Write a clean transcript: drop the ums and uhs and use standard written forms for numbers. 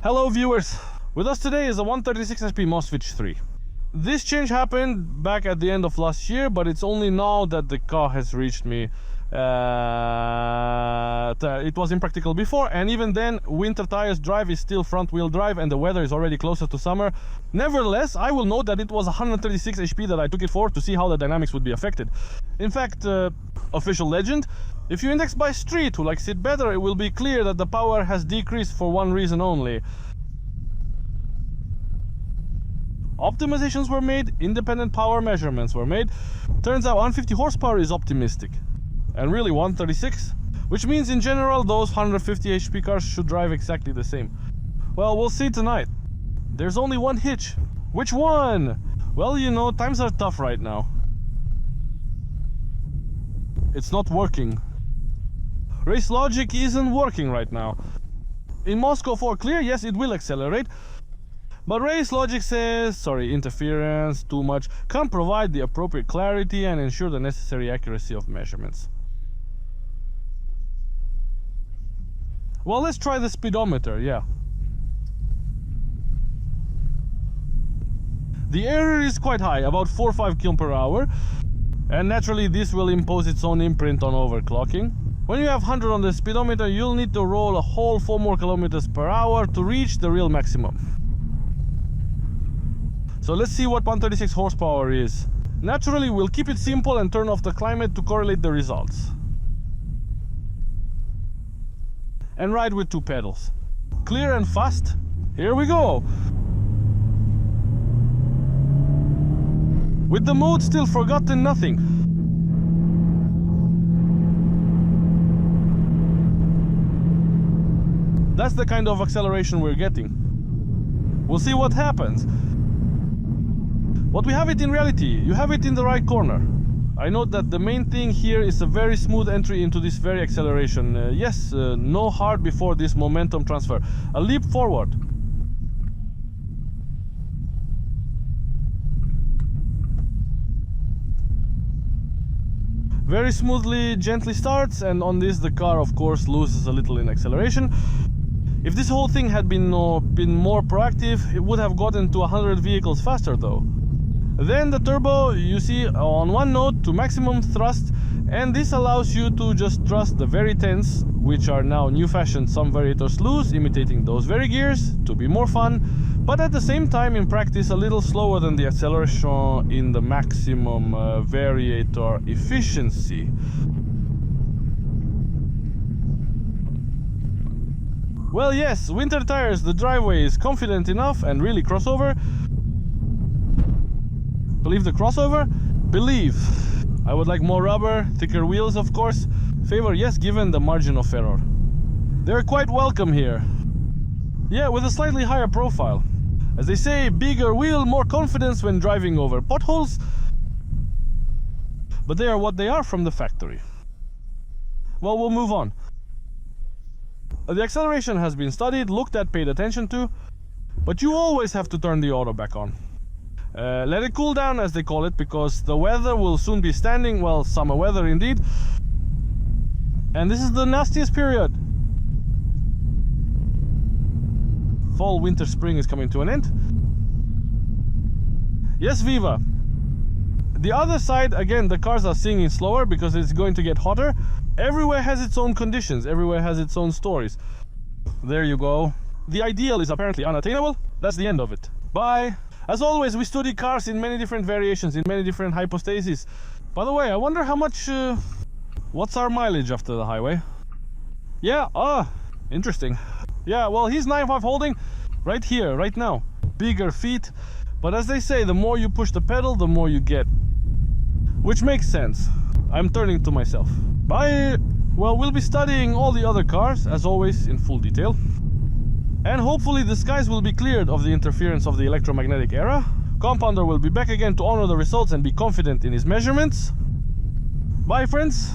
Hello viewers! With us today is a 136 SP Moskvich 3. This change happened back at the end of last year, but it's only now that the car has reached me. It was impractical before, and even then winter tires drive is still front wheel drive and the weather is already closer to summer. Nevertheless, I will note that it was 136 HP that I took it for to see how the dynamics would be affected. In fact, official legend, if you index by street who likes it better, it will be clear that the power has decreased for one reason only. Optimizations were made, independent power measurements were made. Turns out 150 horsepower is optimistic. And really 136, which means in general those 150 HP cars should drive exactly the same. Well, we'll see tonight. There's only one hitch. Which one? Well, you know, times are tough right now. It's not working. Race logic isn't working right now. In Moscow 4 clear, yes, it will accelerate. But race logic says, interference, too much, can't provide the appropriate clarity and ensure the necessary accuracy of measurements. Well, let's try the speedometer, yeah. The error is quite high, about 4 or 5 km per hour. And naturally this will impose its own imprint on overclocking. When you have 100 on the speedometer, you'll need to roll a whole 4 more kilometers per hour to reach the real maximum. So let's see what 136 horsepower is. Naturally, we'll keep it simple and turn off the climate to correlate the results. And ride with 2 pedals. Clear and fast. Here we go. With the mode still forgotten nothing. That's the kind of acceleration we're getting. We'll see what happens. But we have it in reality, you have it in the right corner. I note that the main thing here is a very smooth entry into this very acceleration. No hard before this momentum transfer. A leap forward. Very smoothly, gently starts, and on this the car of course loses a little in acceleration. If this whole thing had been more proactive, it would have gotten to 100 vehicles faster though. Then the turbo, you see, on one note to maximum thrust, and this allows you to just thrust the very tens, which are now new fashioned some variators loose, imitating those very gears to be more fun, but at the same time in practice a little slower than the acceleration in the maximum variator efficiency. Well, yes, winter tires, the driveway is confident enough and really crossover. Believe the crossover? Believe. I would like more rubber, thicker wheels of course. Favor yes, given the margin of error. They're quite welcome here. Yeah, with a slightly higher profile. As they say, bigger wheel, more confidence when driving over potholes. But they are what they are from the factory. Well, we'll move on. The acceleration has been studied, looked at, paid attention to. But you always have to turn the auto back on. Let it cool down, as they call it, because the weather will soon be standing, well, summer weather indeed. And this is the nastiest period. Fall, winter, spring is coming to an end. Yes, Viva. The other side, again, the cars are singing slower because it's going to get hotter. Everywhere has its own conditions, everywhere has its own stories. There you go. The ideal is apparently unattainable. That's the end of it. Bye. As always, we study cars in many different variations, in many different hypostases. By the way, I wonder how much... what's our mileage after the highway? Yeah, interesting. Yeah, well, he's 9.5 holding right here, right now. Bigger feet. But as they say, the more you push the pedal, the more you get. Which makes sense. I'm turning to myself. Bye! Well, we'll be studying all the other cars, as always, in full detail. And hopefully the skies will be cleared of the interference of the electromagnetic era. Compounder will be back again to honor the results and be confident in his measurements. Bye, friends!